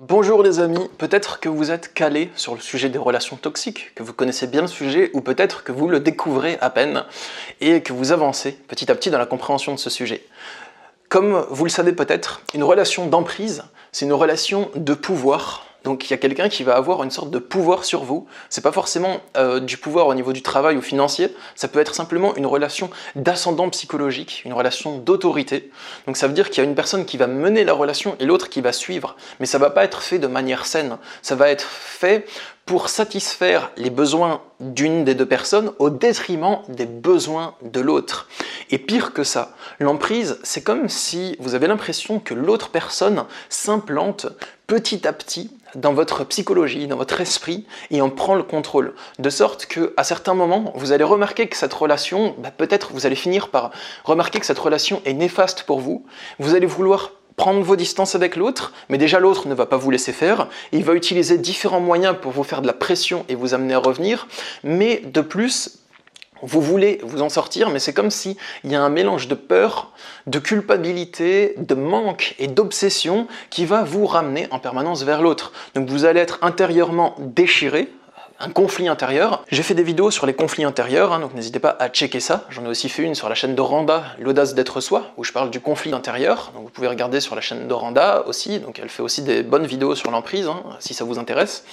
Bonjour les amis, peut-être que vous êtes calés sur le sujet des relations toxiques, que vous connaissez bien le sujet, ou peut-être que vous le découvrez à peine et que vous avancez petit à petit dans la compréhension de ce sujet. Comme vous le savez peut-être, une relation d'emprise, c'est une relation de pouvoir. Donc il y a quelqu'un qui va avoir une sorte de pouvoir sur vous. C'est pas forcément du pouvoir au niveau du travail ou financier, ça peut être simplement une relation d'ascendant psychologique, une relation d'autorité. Donc ça veut dire qu'il y a une personne qui va mener la relation et l'autre qui va suivre. Mais ça va pas être fait de manière saine, ça va être fait pour satisfaire les besoins d'une des deux personnes au détriment des besoins de l'autre. Et pire que ça, l'emprise, c'est comme si vous avez l'impression que l'autre personne s'implante petit à petit dans votre psychologie, dans votre esprit, et en prend le contrôle. De sorte qu'à certains moments, vous allez remarquer que cette relation, peut-être vous allez finir par remarquer que cette relation est néfaste pour vous. Vous allez vouloir prendre vos distances avec l'autre, mais déjà l'autre ne va pas vous laisser faire, il va utiliser différents moyens pour vous faire de la pression et vous amener à revenir, mais de plus, vous voulez vous en sortir, mais c'est comme s'il y a un mélange de peur, de culpabilité, de manque et d'obsession qui va vous ramener en permanence vers l'autre. Donc vous allez être intérieurement déchiré, un conflit intérieur. J'ai fait des vidéos sur les conflits intérieurs, donc n'hésitez pas à checker ça. J'en ai aussi fait une sur la chaîne d'Oranda, l'audace d'être soi, où je parle du conflit intérieur. Donc vous pouvez regarder sur la chaîne d'Oranda aussi, donc elle fait aussi des bonnes vidéos sur l'emprise, si ça vous intéresse.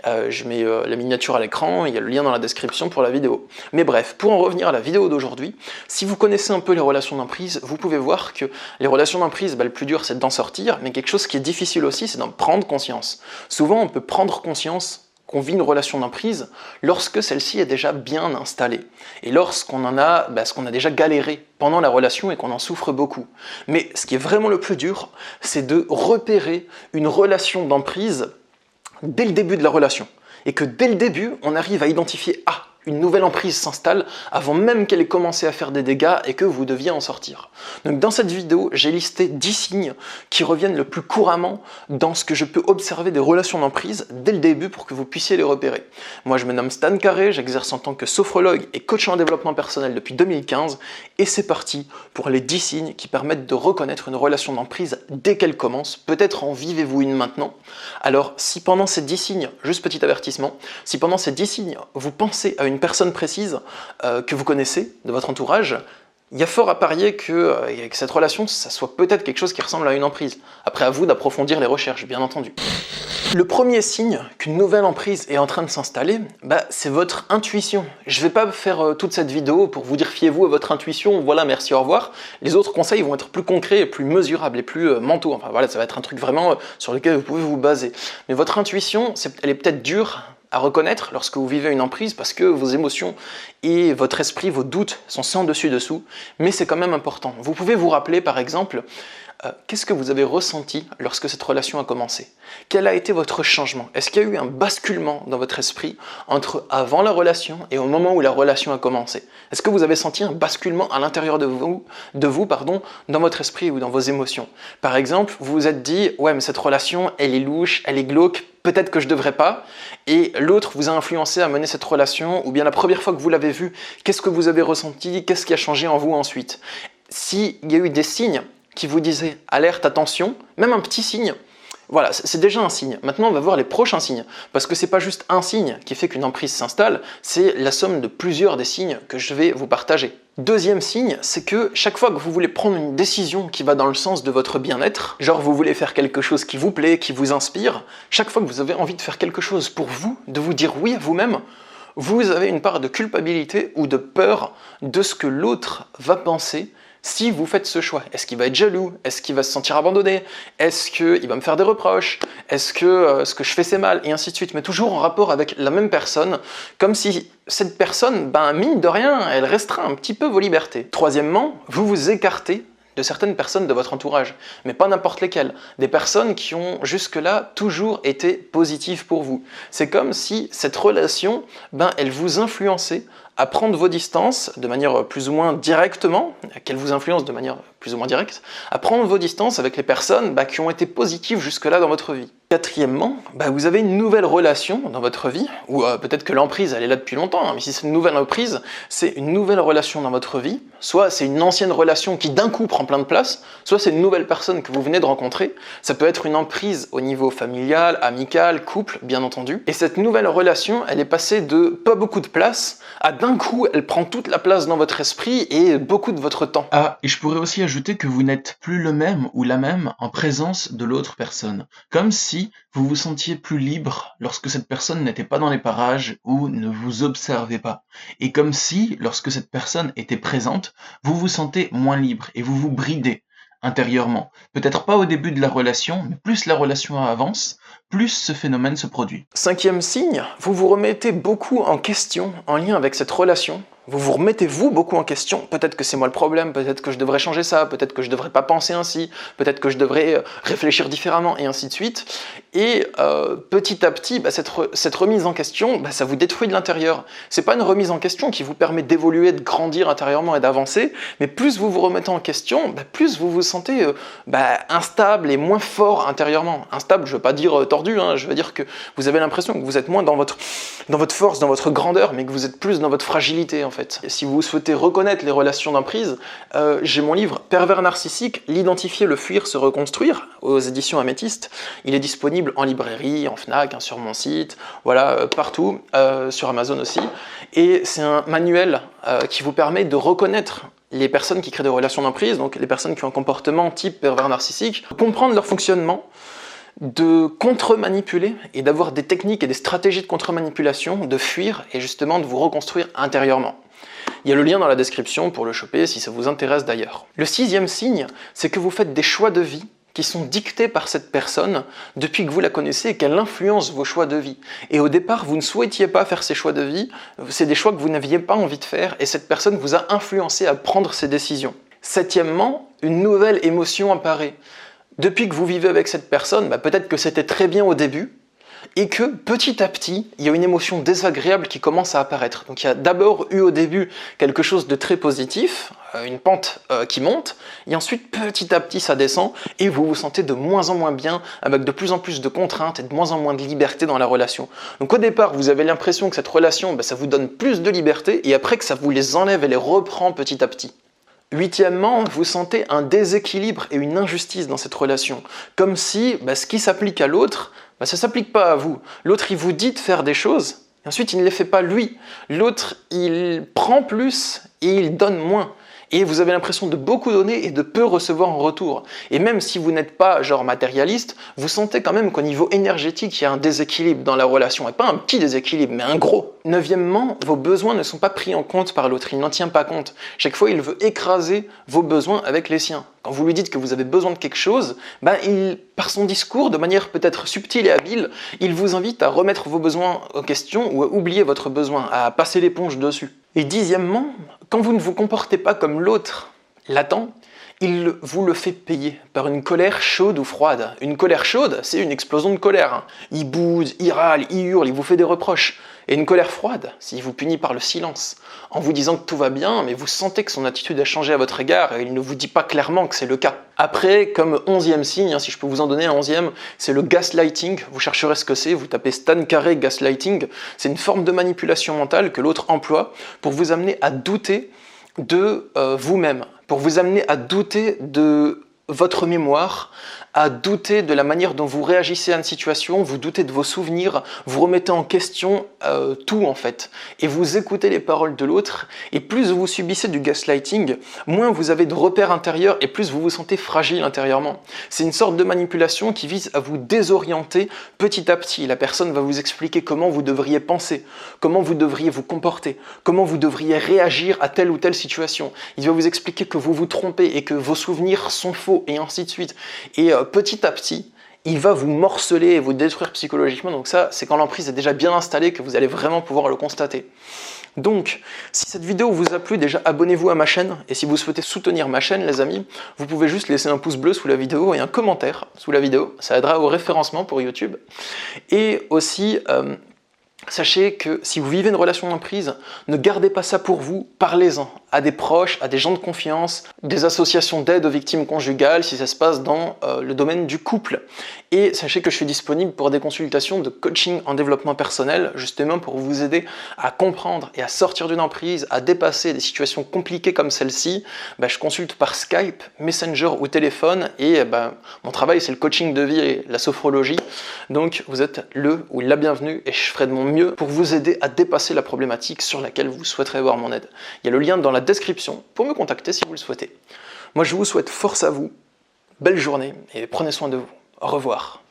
Je mets la miniature à l'écran, il y a le lien dans la description pour la vidéo. Mais bref, pour en revenir à la vidéo d'aujourd'hui, si vous connaissez un peu les relations d'emprise, vous pouvez voir que les relations d'emprise, le plus dur c'est d'en sortir, mais quelque chose qui est difficile aussi, c'est d'en prendre conscience. Souvent on peut prendre conscience qu'on vit une relation d'emprise lorsque celle-ci est déjà bien installée et lorsqu'on a déjà galéré pendant la relation et qu'on en souffre beaucoup. Mais ce qui est vraiment le plus dur, c'est de repérer une relation d'emprise dès le début de la relation et que dès le début, on arrive à identifier une nouvelle emprise s'installe avant même qu'elle ait commencé à faire des dégâts et que vous deviez en sortir. Donc dans cette vidéo, j'ai listé 10 signes qui reviennent le plus couramment dans ce que je peux observer des relations d'emprise dès le début pour que vous puissiez les repérer. Moi je me nomme Stan Carré, j'exerce en tant que sophrologue et coach en développement personnel depuis 2015 et c'est parti pour les 10 signes qui permettent de reconnaître une relation d'emprise dès qu'elle commence. Peut-être en vivez-vous une maintenant. Alors si pendant ces 10 signes, juste petit avertissement, si pendant ces 10 signes vous pensez à une personne précise que vous connaissez de votre entourage, il y a fort à parier que cette relation, ça soit peut-être quelque chose qui ressemble à une emprise. Après, à vous d'approfondir les recherches, bien entendu. Le premier signe qu'une nouvelle emprise est en train de s'installer, c'est votre intuition. Je ne vais pas faire toute cette vidéo pour vous dire fiez-vous à votre intuition, voilà, merci, au revoir. Les autres conseils vont être plus concrets, plus mesurables et plus mentaux. Enfin voilà, ça va être un truc vraiment sur lequel vous pouvez vous baser. Mais votre intuition, elle est peut-être dure à reconnaître lorsque vous vivez une emprise parce que vos émotions et votre esprit, vos doutes sont sans dessus-dessous, mais c'est quand même important. Vous pouvez vous rappeler par exemple, qu'est-ce que vous avez ressenti lorsque cette relation a commencé? Quel a été votre changement? Est-ce qu'il y a eu un basculement dans votre esprit entre avant la relation et au moment où la relation a commencé? Est-ce que vous avez senti un basculement à l'intérieur de vous, dans votre esprit ou dans vos émotions? Par exemple, vous vous êtes dit, ouais mais cette relation, elle est louche, elle est glauque, peut-être que je devrais pas, et l'autre vous a influencé à mener cette relation, ou bien la première fois que vous l'avez vue, qu'est-ce que vous avez ressenti, qu'est-ce qui a changé en vous ensuite? S'il y a eu des signes qui vous disaient alerte, attention, même un petit signe, voilà, c'est déjà un signe. Maintenant, on va voir les prochains signes, parce que c'est pas juste un signe qui fait qu'une emprise s'installe, c'est la somme de plusieurs des signes que je vais vous partager. Deuxième signe, c'est que chaque fois que vous voulez prendre une décision qui va dans le sens de votre bien-être, genre vous voulez faire quelque chose qui vous plaît, qui vous inspire, chaque fois que vous avez envie de faire quelque chose pour vous, de vous dire oui à vous-même, vous avez une part de culpabilité ou de peur de ce que l'autre va penser si vous faites ce choix. Est-ce qu'il va être jaloux? Est-ce qu'il va se sentir abandonné? Est-ce qu'il va me faire des reproches? Est-ce que ce que je fais c'est mal? Et ainsi de suite. Mais toujours en rapport avec la même personne, comme si cette personne, mine de rien, elle restreint un petit peu vos libertés. Troisièmement, vous vous écartez de certaines personnes de votre entourage, mais pas n'importe lesquelles. Des personnes qui ont jusque-là toujours été positives pour vous. C'est comme si cette relation, elle vous influençait à prendre vos distances de manière plus ou moins directement, qu'elles vous influencent de manière plus ou moins directe, à prendre vos distances avec les personnes qui ont été positives jusque-là dans votre vie. Quatrièmement, vous avez une nouvelle relation dans votre vie, ou peut-être que l'emprise elle est là depuis longtemps, mais si c'est une nouvelle emprise, c'est une nouvelle relation dans votre vie, soit c'est une ancienne relation qui d'un coup prend plein de place, soit c'est une nouvelle personne que vous venez de rencontrer, ça peut être une emprise au niveau familial, amical, couple, bien entendu, et cette nouvelle relation, elle est passée de pas beaucoup de place à d'un coup, elle prend toute la place dans votre esprit et beaucoup de votre temps. Ah, et je pourrais aussi ajouter que vous n'êtes plus le même ou la même en présence de l'autre personne. Comme si vous vous sentiez plus libre lorsque cette personne n'était pas dans les parages ou ne vous observait pas. Et comme si, lorsque cette personne était présente, vous vous sentez moins libre et vous vous bridez intérieurement. Peut-être pas au début de la relation, mais plus la relation avance, plus ce phénomène se produit. Cinquième signe, vous vous remettez beaucoup en question en lien avec cette relation. Vous vous remettez beaucoup en question. Peut-être que c'est moi le problème, peut-être que je devrais changer ça, peut-être que je devrais pas penser ainsi, peut-être que je devrais réfléchir différemment, et ainsi de suite. Et petit à petit, cette remise en question, ça vous détruit de l'intérieur. C'est pas une remise en question qui vous permet d'évoluer, de grandir intérieurement et d'avancer, mais plus vous vous remettez en question, plus vous vous sentez instable et moins fort intérieurement. Instable, je veux pas dire tordu, je veux dire que vous avez l'impression que vous êtes moins dans votre force, dans votre grandeur, mais que vous êtes plus dans votre fragilité en fait. Et si vous souhaitez reconnaître les relations d'emprise, j'ai mon livre Pervers narcissique, l'identifier, le fuir, se reconstruire, aux éditions Améthyste. Il est disponible en librairie, en Fnac, sur mon site, voilà, partout, sur Amazon aussi. Et c'est un manuel qui vous permet de reconnaître les personnes qui créent des relations d'emprise, donc les personnes qui ont un comportement type pervers narcissique, comprendre leur fonctionnement, de contre-manipuler et d'avoir des techniques et des stratégies de contre-manipulation, de fuir et justement de vous reconstruire intérieurement. Il y a le lien dans la description pour le choper si ça vous intéresse d'ailleurs. Le sixième signe, c'est que vous faites des choix de vie qui sont dictés par cette personne depuis que vous la connaissez et qu'elle influence vos choix de vie. Et au départ, vous ne souhaitiez pas faire ces choix de vie, c'est des choix que vous n'aviez pas envie de faire et cette personne vous a influencé à prendre ces décisions. Septièmement, une nouvelle émotion apparaît. Depuis que vous vivez avec cette personne, peut-être que c'était très bien au début, et que petit à petit, il y a une émotion désagréable qui commence à apparaître. Donc il y a d'abord eu au début quelque chose de très positif, une pente qui monte, et ensuite petit à petit ça descend, et vous vous sentez de moins en moins bien, avec de plus en plus de contraintes et de moins en moins de liberté dans la relation. Donc au départ, vous avez l'impression que cette relation, ça vous donne plus de liberté, et après que ça vous les enlève et les reprend petit à petit. Huitièmement, vous sentez un déséquilibre et une injustice dans cette relation, comme si ce qui s'applique à l'autre, ça ne s'applique pas à vous. L'autre, il vous dit de faire des choses, et ensuite il ne les fait pas lui. L'autre, il prend plus et il donne moins. Et vous avez l'impression de beaucoup donner et de peu recevoir en retour. Et même si vous n'êtes pas genre matérialiste, vous sentez quand même qu'au niveau énergétique, il y a un déséquilibre dans la relation. Et pas un petit déséquilibre, mais un gros. Neuvièmement, vos besoins ne sont pas pris en compte par l'autre, il n'en tient pas compte. Chaque fois, il veut écraser vos besoins avec les siens. Quand vous lui dites que vous avez besoin de quelque chose, par son discours, de manière peut-être subtile et habile, il vous invite à remettre vos besoins en question ou à oublier votre besoin, à passer l'éponge dessus. Et dixièmement, quand vous ne vous comportez pas comme l'autre l'attend, il vous le fait payer par une colère chaude ou froide. Une colère chaude, c'est une explosion de colère. Il boude, il râle, il hurle, il vous fait des reproches. Et une colère froide, s'il vous punit par le silence, en vous disant que tout va bien, mais vous sentez que son attitude a changé à votre égard et il ne vous dit pas clairement que c'est le cas. Après, comme 11e signe, si je peux vous en donner un 11e, c'est le gaslighting. Vous chercherez ce que c'est, vous tapez Stan Carey gaslighting. C'est une forme de manipulation mentale que l'autre emploie pour vous amener à douter de vous-même, pour vous amener à douter de votre mémoire, à douter de la manière dont vous réagissez à une situation, vous doutez de vos souvenirs, vous remettez en question tout en fait, et vous écoutez les paroles de l'autre, et plus vous subissez du gaslighting, moins vous avez de repères intérieurs et plus vous vous sentez fragile intérieurement. C'est une sorte de manipulation qui vise à vous désorienter petit à petit. La personne va vous expliquer comment vous devriez penser, comment vous devriez vous comporter, comment vous devriez réagir à telle ou telle situation. Il va vous expliquer que vous vous trompez et que vos souvenirs sont faux, et ainsi de suite. Et petit à petit, il va vous morceler et vous détruire psychologiquement. Donc ça, c'est quand l'emprise est déjà bien installée que vous allez vraiment pouvoir le constater. Donc, si cette vidéo vous a plu, déjà abonnez-vous à ma chaîne. Et si vous souhaitez soutenir ma chaîne, les amis, vous pouvez juste laisser un pouce bleu sous la vidéo et un commentaire sous la vidéo. Ça aidera au référencement pour YouTube. Et aussi, Sachez que si vous vivez une relation d'emprise, ne gardez pas ça pour vous, parlez-en à des proches, à des gens de confiance, des associations d'aide aux victimes conjugales si ça se passe dans le domaine du couple. Et sachez que je suis disponible pour des consultations de coaching en développement personnel, justement pour vous aider à comprendre et à sortir d'une emprise, à dépasser des situations compliquées comme celle-ci. Je consulte par Skype, Messenger ou téléphone et mon travail c'est le coaching de vie et la sophrologie. Donc vous êtes le ou la bienvenue et je ferai de mon mieux pour vous aider à dépasser la problématique sur laquelle vous souhaiterez avoir mon aide. Il y a le lien dans la description pour me contacter si vous le souhaitez. Moi je vous souhaite force à vous, belle journée et prenez soin de vous. Au revoir.